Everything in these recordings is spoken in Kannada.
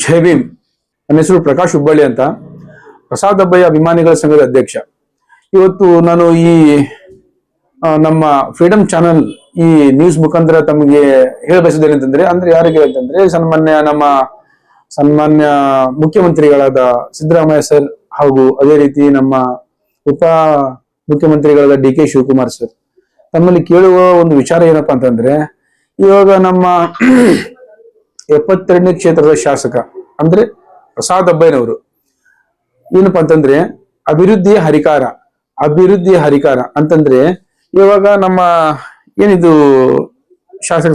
ಜೈ ಭೀಮ್. ನನ್ನ ಹೆಸರು ಪ್ರಕಾಶ್ ಹುಬ್ಬಳ್ಳಿ ಅಂತ, ಪ್ರಸಾದ್ ಅಬ್ಬಯ್ಯ ಅಭಿಮಾನಿಗಳ ಸಂಘದ ಅಧ್ಯಕ್ಷ. ಇವತ್ತು ನಾನು ಈ ನಮ್ಮ ಫ್ರೀಡಮ್ ಚಾನೆಲ್ ಈ ನ್ಯೂಸ್ ಮುಖಾಂತರ ತಮಗೆ ಹೇಳಬಯಸಿದ್ದೇನೆ ಅಂದ್ರೆ ಯಾರಿಗೆ ಅಂತಂದ್ರೆ ಸನ್ಮಾನ್ಯ ಮುಖ್ಯಮಂತ್ರಿಗಳಾದ ಸಿದ್ದರಾಮಯ್ಯ ಸರ್ ಹಾಗೂ ಅದೇ ರೀತಿ ನಮ್ಮ ಉಪ ಮುಖ್ಯಮಂತ್ರಿಗಳಾದ ಡಿ.ಕೆ. ಶಿವಕುಮಾರ್ ಸರ್ ತಮ್ಮಲ್ಲಿ ಕೇಳುವ ಒಂದು ವಿಚಾರ ಏನಪ್ಪಾ ಅಂತಂದ್ರೆ, ಇವಾಗ ನಮ್ಮ 72ನೇ ಕ್ಷೇತ್ರದ ಶಾಸಕ ಅಂದ್ರೆ ಪ್ರಸಾದ್ ಅಬ್ಬಯ್ಯನವರು ಏನಪ್ಪಾ ಅಂತಂದ್ರೆ ಅಭಿವೃದ್ಧಿಯ ಹರಿಕಾರ ಅಂತಂದ್ರೆ, ಇವಾಗ ನಮ್ಮ ಏನಿದು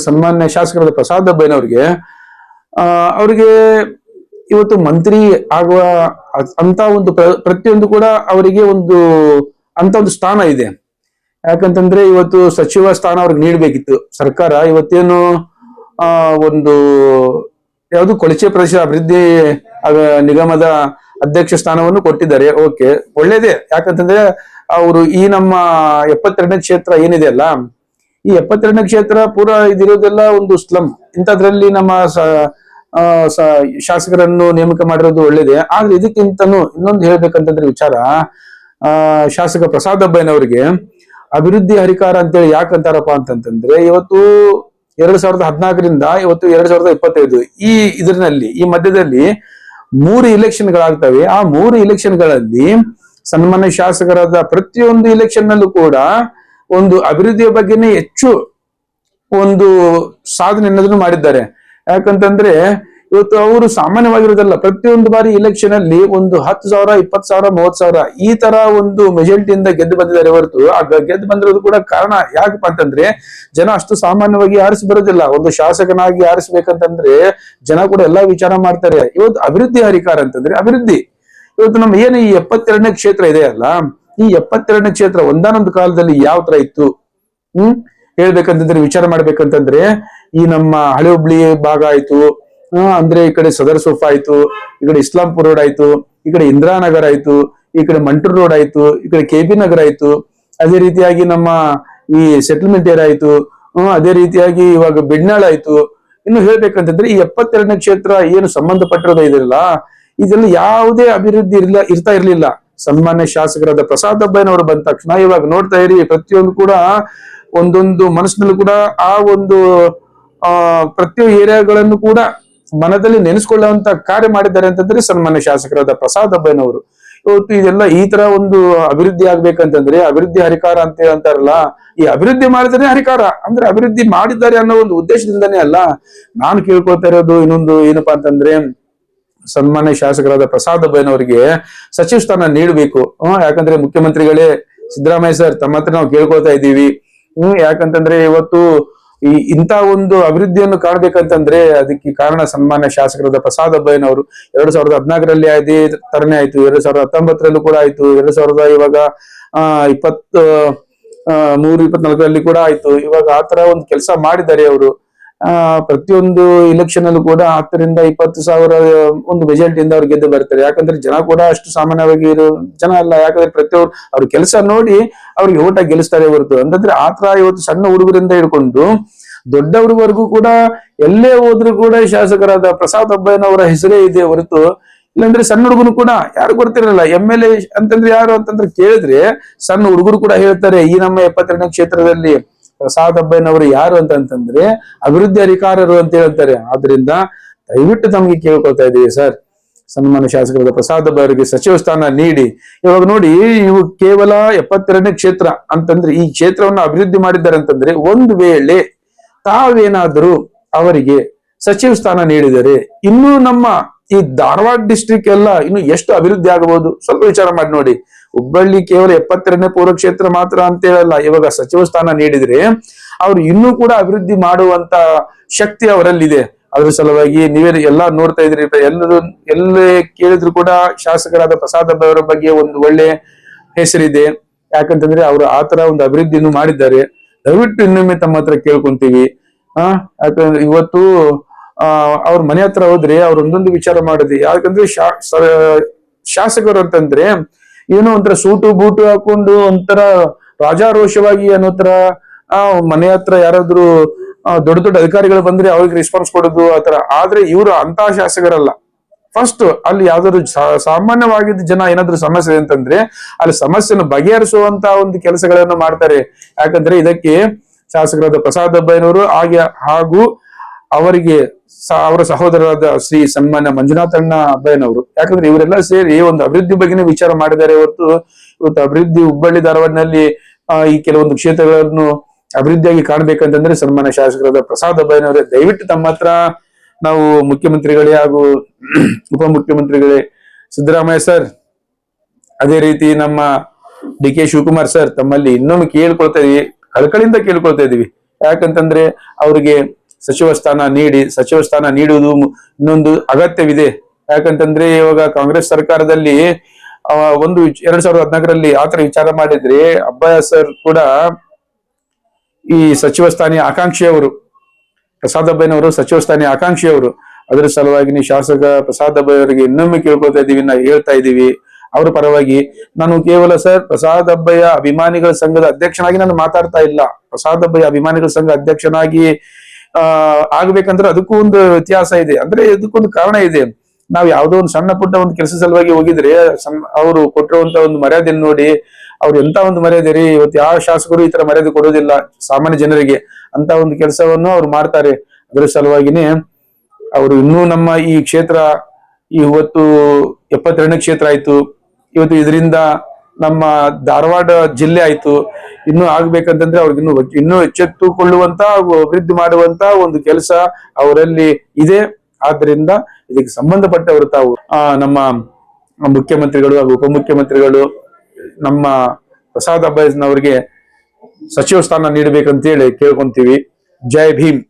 ಸನ್ಮಾನ್ಯ ಶಾಸಕರಾದ ಪ್ರಸಾದ್ ಅಬ್ಬಯ್ಯನವ್ರಿಗೆ ಅವ್ರಿಗೆ ಇವತ್ತು ಮಂತ್ರಿ ಆಗುವ ಅಂತ ಒಂದು ಪ್ರತಿಯೊಂದು ಕೂಡ ಅವರಿಗೆ ಅಂತ ಒಂದು ಸ್ಥಾನ ಇದೆ. ಯಾಕಂತಂದ್ರೆ ಇವತ್ತು ಸಚಿವ ಸ್ಥಾನ ಅವ್ರಿಗೆ ನೀಡಬೇಕಿತ್ತು ಸರ್ಕಾರ. ಇವತ್ತೇನು ಒಂದು ಯಾವುದು ಕೊಳಚೆ ಪ್ರದೇಶ ಅಭಿವೃದ್ಧಿ ನಿಗಮದ ಅಧ್ಯಕ್ಷ ಸ್ಥಾನವನ್ನು ಕೊಟ್ಟಿದ್ದಾರೆ. ಓಕೆ, ಒಳ್ಳೇದೇ. ಯಾಕಂತಂದ್ರೆ ಅವರು ಈ ನಮ್ಮ 72ನೇ ಕ್ಷೇತ್ರ ಏನಿದೆ ಅಲ್ಲ, ಈ 72ನೇ ಕ್ಷೇತ್ರ ಪೂರಾ ಇದಿರೋದೆಲ್ಲ ಒಂದು ಸ್ಲಮ್. ಇಂಥದ್ರಲ್ಲಿ ನಮ್ಮ ಶಾಸಕರನ್ನು ನೇಮಕ ಮಾಡಿರೋದು ಒಳ್ಳೇದೇ. ಆದ್ರೆ ಇದಕ್ಕಿಂತನೂ ಇನ್ನೊಂದು ಹೇಳ್ಬೇಕಂತಂದ್ರೆ ವಿಚಾರ, ಶಾಸಕ ಪ್ರಸಾದ್ ಅಬ್ಬಯ್ಯನವರಿಗೆ ಅಭಿವೃದ್ಧಿ ಹರಿಕಾರ ಅಂತೇಳಿ ಯಾಕಂತಾರಪ್ಪ ಅಂತಂದ್ರೆ, ಇವತ್ತು 2014ರಿಂದ ಇವತ್ತು 2025 ಈ ಮಧ್ಯದಲ್ಲಿ 3 ಇಲೆಕ್ಷನ್ಗಳಾಗ್ತವೆ. ಆ 3 ಇಲೆಕ್ಷನ್ಗಳಲ್ಲಿ ಸನ್ಮಾನ್ಯ ಶಾಸಕರಾದ ಪ್ರತಿಯೊಂದು ಇಲೆಕ್ಷನ್ ನಲ್ಲೂ ಕೂಡ ಒಂದು ಅಭಿವೃದ್ಧಿಯ ಬಗ್ಗೆನೇ ಹೆಚ್ಚು ಒಂದು ಸಾಧನೆ ಮಾಡಿದ್ದಾರೆ. ಯಾಕಂತಂದ್ರೆ ಇವತ್ತು ಅವರು ಸಾಮಾನ್ಯವಾಗಿರೋದಲ್ಲ, ಪ್ರತಿಯೊಂದು ಬಾರಿ ಇಲೆಕ್ಷನ್ ಅಲ್ಲಿ ಒಂದು 10,000, 20,000, 30,000 ಈ ತರ ಒಂದು ಮೆಜಾರಿಟಿಯಿಂದ ಗೆದ್ದು ಬಂದಿದ್ದಾರೆ ಹೊರತು ಗೆದ್ದು ಬಂದಿರೋದು ಕೂಡ ಕಾರಣ ಯಾಕಪ್ಪ ಅಂತಂದ್ರೆ, ಜನ ಅಷ್ಟು ಸಾಮಾನ್ಯವಾಗಿ ಆರಿಸಿ ಬರೋದಿಲ್ಲ. ಒಂದು ಶಾಸಕನಾಗಿ ಆರಿಸ್ಬೇಕಂತಂದ್ರೆ ಜನ ಕೂಡ ಎಲ್ಲಾ ವಿಚಾರ ಮಾಡ್ತಾರೆ. ಇವತ್ತು ಅಭಿವೃದ್ಧಿ ಹರಿಕಾರ ಅಂತಂದ್ರೆ ಅಭಿವೃದ್ಧಿ. ಇವತ್ತು ನಮ್ಮ ಏನು ಈ 72ನೇ ಕ್ಷೇತ್ರ ಇದೆ ಅಲ್ಲ, ಈ 72ನೇ ಕ್ಷೇತ್ರ ಒಂದಾನೊಂದು ಕಾಲದಲ್ಲಿ ಯಾವ ತರ ಇತ್ತು ಹೇಳ್ಬೇಕಂತಂದ್ರೆ, ವಿಚಾರ ಮಾಡ್ಬೇಕಂತಂದ್ರೆ, ಈ ನಮ್ಮ ಹಳೆ ಹುಬ್ಳಿ ಭಾಗ ಆಯ್ತು, ಅಂದ್ರೆ ಈ ಕಡೆ ಸದರ್ ಸೋಫಾ ಆಯ್ತು, ಈ ಕಡೆ ಇಸ್ಲಾಂಪುರ್ ರೋಡ್ ಆಯ್ತು, ಈ ಕಡೆ ಇಂದಿರಾನಗರ್ ಆಯ್ತು, ಈ ಕಡೆ ಮಂಟೂರ್ ರೋಡ್ ಆಯ್ತು, ಈ ಕಡೆ ಕೆ.ಬಿ. ನಗರ್ ಆಯ್ತು, ಅದೇ ರೀತಿಯಾಗಿ ನಮ್ಮ ಈ ಸೆಟಲ್ಮೆಂಟ್ ಏರಿಯಾ ಆಯ್ತು, ಅದೇ ರೀತಿಯಾಗಿ ಇವಾಗ ಬಿಡ್ನಾಳ್ ಆಯ್ತು. ಇನ್ನು ಹೇಳ್ಬೇಕಂತಂದ್ರೆ ಈ 72ನೇ ಕ್ಷೇತ್ರ ಏನು ಸಂಬಂಧಪಟ್ಟಿರೋದು ಇದೆಯಲ್ಲ, ಇದರಲ್ಲಿ ಯಾವುದೇ ಅಭಿವೃದ್ಧಿ ಇರ್ತಾ ಇರ್ಲಿಲ್ಲ. ಸನ್ಮಾನ್ಯ ಶಾಸಕರಾದ ಪ್ರಸಾದ್ ಅಬ್ಬಯ್ಯನವರು ಬಂದ ತಕ್ಷಣ ಇವಾಗ ನೋಡ್ತಾ ಇರಿ, ಪ್ರತಿಯೊಂದು ಕೂಡ ಒಂದೊಂದು ಮನಸ್ಸಿನಲ್ಲೂ ಕೂಡ ಆ ಒಂದು ಪ್ರತಿಯೊಂದು ಏರಿಯಾಗಳನ್ನು ಕೂಡ ಮನದಲ್ಲಿ ನೆನೆಸ್ಕೊಳ್ಳುವಂತ ಕಾರ್ಯ ಮಾಡಿದ್ದಾರೆ ಅಂತಂದ್ರೆ ಸನ್ಮಾನ್ಯ ಶಾಸಕರಾದ ಪ್ರಸಾದ್ ಅಬ್ಬಯ್ಯನವರು. ಇವತ್ತು ಇದೆಲ್ಲ ಈ ತರ ಒಂದು ಅಭಿವೃದ್ಧಿ ಆಗ್ಬೇಕಂತಂದ್ರೆ ಅಭಿವೃದ್ಧಿ ಹರಿಕಾರ ಅಂತ ಅಂತಾರಲ್ಲ, ಈ ಅಭಿವೃದ್ಧಿ ಮಾಡಿದ್ರೆ ಹರಿಕಾರ ಅಂದ್ರೆ ಅಭಿವೃದ್ಧಿ ಮಾಡಿದ್ದಾರೆ ಅನ್ನೋ ಒಂದು ಉದ್ದೇಶದಿಂದಾನೇ ಅಲ್ಲ. ನಾನು ಕೇಳ್ಕೊಳ್ತಾ ಇರೋದು ಇನ್ನೊಂದು ಏನಪ್ಪಾ ಅಂತಂದ್ರೆ, ಸನ್ಮಾನ್ಯ ಶಾಸಕರಾದ ಪ್ರಸಾದ್ ಅಬ್ಬಯ್ಯನವರಿಗೆ ಸಚಿವ ಸ್ಥಾನ ನೀಡಬೇಕು. ಯಾಕಂದ್ರೆ ಮುಖ್ಯಮಂತ್ರಿಗಳೇ ಸಿದ್ದರಾಮಯ್ಯ ಸರ್ ತಮ್ಮ ಹತ್ರ ನಾವು ಕೇಳ್ಕೊಳ್ತಾ ಇದ್ದೀವಿ. ಯಾಕಂತಂದ್ರೆ ಇವತ್ತು ಇಂಥ ಒಂದು ಅಭಿವೃದ್ಧಿಯನ್ನು ಕಾಣ್ಬೇಕಂತಂದ್ರೆ ಅದಕ್ಕೆ ಕಾರಣ ಸನ್ಮಾನ್ಯ ಶಾಸಕರಾದ ಪ್ರಸಾದ್ ಅಬ್ಬಯ್ಯನವರು. 2014ರಲ್ಲಿ ಅದೇ ತರನೇ ಆಯ್ತು, 2019ರಲ್ಲೂ ಕೂಡ ಆಯ್ತು, 2023-24ರಲ್ಲಿ ಕೂಡ ಆಯ್ತು. ಇವಾಗ ಆತರ ಒಂದು ಕೆಲಸ ಮಾಡಿದ್ದಾರೆ ಅವರು. ಪ್ರತಿಯೊಂದು ಇಲೆಕ್ಷನ್ ಅಲ್ಲೂ ಕೂಡ 10ರಿಂದ 20,000 ಒಂದು ಮೆಜಾರಿಟಿಯಿಂದ ಅವ್ರು ಗೆದ್ದು ಬರ್ತಾರೆ. ಯಾಕಂದ್ರೆ ಜನ ಕೂಡ ಅಷ್ಟು ಸಾಮಾನ್ಯವಾಗಿ ಇರೋ ಜನ ಅಲ್ಲ. ಯಾಕಂದ್ರೆ ಪ್ರತಿಯೊಬ್ಬರು ಅವ್ರ ಕೆಲಸ ನೋಡಿ ಅವ್ರಿಗೆ ಓಟ ಗೆಲ್ಲಿಸ್ತಾರೆ ಹೊರತು. ಅಂತಂದ್ರೆ ಆತರ ಇವತ್ತು ಸಣ್ಣ ಹುಡುಗರಿಂದ ಹಿಡ್ಕೊಂಡು ದೊಡ್ಡವ್ರವರೆಗೂ ಕೂಡ ಎಲ್ಲೇ ಹೋದ್ರು ಕೂಡ ಶಾಸಕರಾದ ಪ್ರಸಾದ್ ಅಬ್ಬಯ್ಯನವರ ಹೆಸರೇ ಇದೆ ಹೊರತು, ಇಲ್ಲಾಂದ್ರೆ ಸಣ್ಣ ಹುಡುಗರು ಕೂಡ ಯಾರು ಗೊತ್ತಿರಲ್ಲ. MLA ಅಂತಂದ್ರೆ ಯಾರು ಅಂತಂದ್ರೆ ಕೇಳಿದ್ರೆ ಸಣ್ಣ ಹುಡುಗರು ಕೂಡ ಹೇಳ್ತಾರೆ, ಈ ನಮ್ಮ 72ನೇ ಕ್ಷೇತ್ರದಲ್ಲಿ ಪ್ರಸಾದ್ ಅಬ್ಬಯ್ಯನವರು ಯಾರು ಅಂತಂದ್ರೆ ಅಭಿವೃದ್ಧಿ ಅಧಿಕಾರರು ಅಂತ ಹೇಳ್ತಾರೆ. ಆದ್ರಿಂದ ದಯವಿಟ್ಟು ತಮಗೆ ಕೇಳ್ಕೊಳ್ತಾ ಇದೀವಿ ಸರ್, ಸನ್ಮಾನ್ಯ ಶಾಸಕರಾದ ಪ್ರಸಾದ್ ಅಬ್ಬಯ್ಯರಿಗೆ ಸಚಿವ ಸ್ಥಾನ ನೀಡಿ. ಇವಾಗ ನೋಡಿ, ಇವು ಕೇವಲ 72ನೇ ಕ್ಷೇತ್ರ ಅಂತಂದ್ರೆ ಈ ಕ್ಷೇತ್ರವನ್ನು ಅಭಿವೃದ್ಧಿ ಮಾಡಿದ್ದಾರೆ ಅಂತಂದ್ರೆ, ಒಂದು ವೇಳೆ ತಾವೇನಾದರೂ ಅವರಿಗೆ ಸಚಿವ ಸ್ಥಾನ ನೀಡಿದರೆ ಇನ್ನು ನಮ್ಮ ಈ ಧಾರವಾಡ ಡಿಸ್ಟ್ರಿಕ್ಟ್ ಎಲ್ಲ ಇನ್ನು ಎಷ್ಟು ಅಭಿವೃದ್ಧಿ ಆಗಬಹುದು ಸ್ವಲ್ಪ ವಿಚಾರ ಮಾಡಿ ನೋಡಿ. ಹುಬ್ಬಳ್ಳಿ ಕೇವಲ 72ನೇ ಪೂರ್ವ ಕ್ಷೇತ್ರ ಮಾತ್ರ ಅಂತ ಹೇಳಲ್ಲ, ಇವಾಗ ಸಚಿವ ಸ್ಥಾನ ನೀಡಿದ್ರೆ ಅವ್ರು ಇನ್ನೂ ಕೂಡ ಅಭಿವೃದ್ಧಿ ಮಾಡುವಂತ ಶಕ್ತಿ ಅವರಲ್ಲಿದೆ. ಅದ್ರ ಸಲುವಾಗಿ ನೀವೇ ಎಲ್ಲಾ ನೋಡ್ತಾ ಇದ್ರಿ, ಎಲ್ಲೇ ಕೇಳಿದ್ರು ಕೂಡ ಶಾಸಕರಾದ ಪ್ರಸಾದ್ ಅಬ್ಬಯ್ಯವರ ಬಗ್ಗೆ ಒಂದು ಒಳ್ಳೆ ಹೆಸರಿದೆ. ಯಾಕಂತಂದ್ರೆ ಅವರು ಆತರ ಒಂದು ಅಭಿವೃದ್ಧಿಯನ್ನು ಮಾಡಿದ್ದಾರೆ. ದಯವಿಟ್ಟು ಇನ್ನೊಮ್ಮೆ ತಮ್ಮ ಹತ್ರ ಕೇಳ್ಕೊಂತೀವಿ. ಯಾಕಂದ್ರೆ ಇವತ್ತು ಅವ್ರ ಮನೆ ಹತ್ರ ಹೋದ್ರೆ ಅವ್ರ ಒಂದೊಂದು ವಿಚಾರ ಮಾಡಿದ್ವಿ. ಯಾಕಂದ್ರೆ ಶಾಸಕರು ಅಂತಂದ್ರೆ ಏನೋ ಒಂಥರ ಸೂಟು ಬೂಟು ಹಾಕೊಂಡು ಒಂಥರ ರಾಜಾರೋಷವಾಗಿ ಅನ್ನೋ ತರ ಮನೆ ಹತ್ರ ಯಾರಾದ್ರೂ ದೊಡ್ಡ ದೊಡ್ಡ ಅಧಿಕಾರಿಗಳು ಬಂದ್ರೆ ಅವ್ರಿಗೆ ರೆಸ್ಪಾನ್ಸ್ ಕೊಡೋದು ಆತರ. ಆದ್ರೆ ಇವರು ಅಂತ ಶಾಸಕರಲ್ಲ. ಫಸ್ಟ್ ಅಲ್ಲಿ ಯಾವ್ದಾದ್ರು ಸಾಮಾನ್ಯವಾಗಿದ್ದ ಜನ ಏನಾದ್ರು ಸಮಸ್ಯೆ ಅಂತಂದ್ರೆ ಅಲ್ಲಿ ಸಮಸ್ಯೆಯನ್ನು ಬಗೆಹರಿಸುವಂತ ಒಂದು ಕೆಲಸಗಳನ್ನು ಮಾಡ್ತಾರೆ. ಯಾಕಂದ್ರೆ ಇದಕ್ಕೆ ಶಾಸಕರಾದ ಪ್ರಸಾದ್ ಅಬ್ಬಯ್ಯನವರು ಹಾಗೂ ಅವರಿಗೆ ಅವರ ಸಹೋದರರಾದ ಶ್ರೀ ಸನ್ಮಾನ್ಯ ಮಂಜುನಾಥಣ್ಣ ಅಬ್ಬಯ್ಯನವರು, ಯಾಕಂದ್ರೆ ಇವರೆಲ್ಲ ಸೇರಿ ಒಂದು ಅಭಿವೃದ್ಧಿ ಬಗ್ಗೆನೇ ವಿಚಾರ ಮಾಡಿದ್ದಾರೆ ಹೊರತು ಇವತ್ತು ಅಭಿವೃದ್ಧಿ ಹುಬ್ಬಳ್ಳಿ ಧಾರವಾಡನಲ್ಲಿ ಈ ಕೆಲವೊಂದು ಕ್ಷೇತ್ರಗಳನ್ನು ಅಭಿವೃದ್ಧಿಯಾಗಿ ಕಾಣ್ಬೇಕಂತಂದ್ರೆ ಸನ್ಮಾನ್ಯ ಶಾಸಕರಾದ ಪ್ರಸಾದ್ ಅಬ್ಬಯ್ಯನವರೇ ದಯವಿಟ್ಟು ತಮ್ಮ ಹತ್ರ ನಾವು ಮುಖ್ಯಮಂತ್ರಿಗಳೇ ಹಾಗೂ ಉಪಮುಖ್ಯಮಂತ್ರಿಗಳೇ ಸಿದ್ದರಾಮಯ್ಯ ಸರ್, ಅದೇ ರೀತಿ ನಮ್ಮ ಡಿ ಕೆ ಶಿವಕುಮಾರ್ ಸರ್ ತಮ್ಮಲ್ಲಿ ಇನ್ನೊಮ್ಮೆ ಕೇಳ್ಕೊಳ್ತಾ ಇದೀವಿ, ಕಳಕಳಿಯಿಂದ ಕೇಳ್ಕೊಳ್ತಾ ಇದೀವಿ. ಯಾಕಂತಂದ್ರೆ ಅವರಿಗೆ ಸಚಿವ ಸ್ಥಾನ ನೀಡುವುದು ಇನ್ನೊಂದು ಅಗತ್ಯವಿದೆ. ಯಾಕಂತಂದ್ರೆ ಇವಾಗ ಕಾಂಗ್ರೆಸ್ ಸರ್ಕಾರದಲ್ಲಿ 2014ರಲ್ಲಿ ಆತರ ವಿಚಾರ ಮಾಡಿದ್ರೆ ಅಬ್ಬಯ್ಯ ಸರ್ ಕೂಡ ಈ ಸಚಿವ ಸ್ಥಾನೀಯ ಆಕಾಂಕ್ಷಿಯವರು, ಪ್ರಸಾದ್ ಅಬ್ಬಯ್ಯನವರು ಸಚಿವ ಸ್ಥಾನೀಯ ಆಕಾಂಕ್ಷಿಯವರು. ಅದರ ಸಲುವಾಗಿ ನೀವು ಶಾಸಕ ಪ್ರಸಾದ್ ಅಬ್ಬಯ್ಯ ಅವರಿಗೆ ಇನ್ನೊಮ್ಮೆ ಕೇಳ್ಕೊಳ್ತಾ ಇದೀವಿ, ನಾವು ಹೇಳ್ತಾ ಇದ್ದೀವಿ ಅವರ ಪರವಾಗಿ. ನಾನು ಕೇವಲ ಸರ್ ಪ್ರಸಾದ್ ಅಬ್ಬಯ್ಯ ಅಭಿಮಾನಿಗಳ ಸಂಘದ ಅಧ್ಯಕ್ಷನಾಗಿ ನಾನು ಮಾತಾಡ್ತಾ ಇಲ್ಲ. ಪ್ರಸಾದ್ ಅಬ್ಬಯ್ಯ ಅಭಿಮಾನಿಗಳ ಸಂಘ ಅಧ್ಯಕ್ಷನಾಗಿ ಆಗ್ಬೇಕಂದ್ರೆ ಅದಕ್ಕೂ ಒಂದು ವ್ಯತ್ಯಾಸ ಇದೆ, ಅಂದ್ರೆ ಇದಕ್ಕೊಂದು ಕಾರಣ ಇದೆ. ನಾವು ಯಾವುದೋ ಒಂದು ಸಣ್ಣ ಪುಟ್ಟ ಒಂದು ಕೆಲಸ ಸಲುವಾಗಿ ಹೋಗಿದ್ರೆ ಅವರು ಕೊಟ್ಟಿರುವಂತ ಒಂದು ಮರ್ಯಾದೆಯನ್ನು ನೋಡಿ ಅವ್ರು ಎಂತ ಒಂದು ಮರ್ಯಾದೆ ರೀ, ಇವತ್ತು ಯಾವ ಶಾಸಕರು ಈ ತರ ಮರ್ಯಾದೆ ಕೊಡೋದಿಲ್ಲ ಸಾಮಾನ್ಯ ಜನರಿಗೆ, ಅಂತ ಒಂದು ಕೆಲಸವನ್ನು ಅವ್ರು ಮಾಡ್ತಾರೆ. ಅದರ ಸಲುವಾಗಿನೇ ಅವರು ಇನ್ನೂ ನಮ್ಮ ಈ ಕ್ಷೇತ್ರ ಇವತ್ತು 72ನೇ ಕ್ಷೇತ್ರ ಆಯ್ತು, ಇವತ್ತು ಇದರಿಂದ ನಮ್ಮ ಧಾರವಾಡ ಜಿಲ್ಲೆ ಆಯ್ತು. ಇನ್ನೂ ಆಗ್ಬೇಕಂತಂದ್ರೆ ಅವ್ರಿಗೆ ಇನ್ನೂ ಎಚ್ಚೆತ್ತುಕೊಳ್ಳುವಂತ ಅಭಿವೃದ್ಧಿ ಮಾಡುವಂತ ಒಂದು ಕೆಲಸ ಅವರಲ್ಲಿ ಇದೆ. ಆದ್ರಿಂದ ಇದಕ್ಕೆ ಸಂಬಂಧಪಟ್ಟವರು ತಾವು ನಮ್ಮ ಮುಖ್ಯಮಂತ್ರಿಗಳು ಹಾಗೂ ಉಪಮುಖ್ಯಮಂತ್ರಿಗಳು ನಮ್ಮ ಪ್ರಸಾದ್ ಅಬ್ಬಯ್ಯನವರಿಗೆ ಸಚಿವ ಸ್ಥಾನ ನೀಡಬೇಕಂತೇಳಿ ಕೇಳ್ಕೊಂತೀವಿ. ಜೈ Bhim.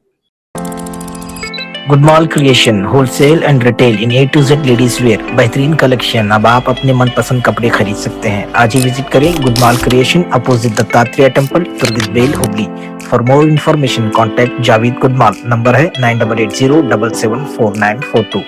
Gudmal creation wholesale and retail in A to Z ladies wear, बेहतरीन कलेक्शन। अब आप अपने मनपसंद कपड़े खरीद सकते हैं। आज ही विजिट करें Gudmal creation, opposite Dattatreya temple, तुर्गिसबेल, Hooghly. For more information contact Javed Gudmal. Number है 9880774942।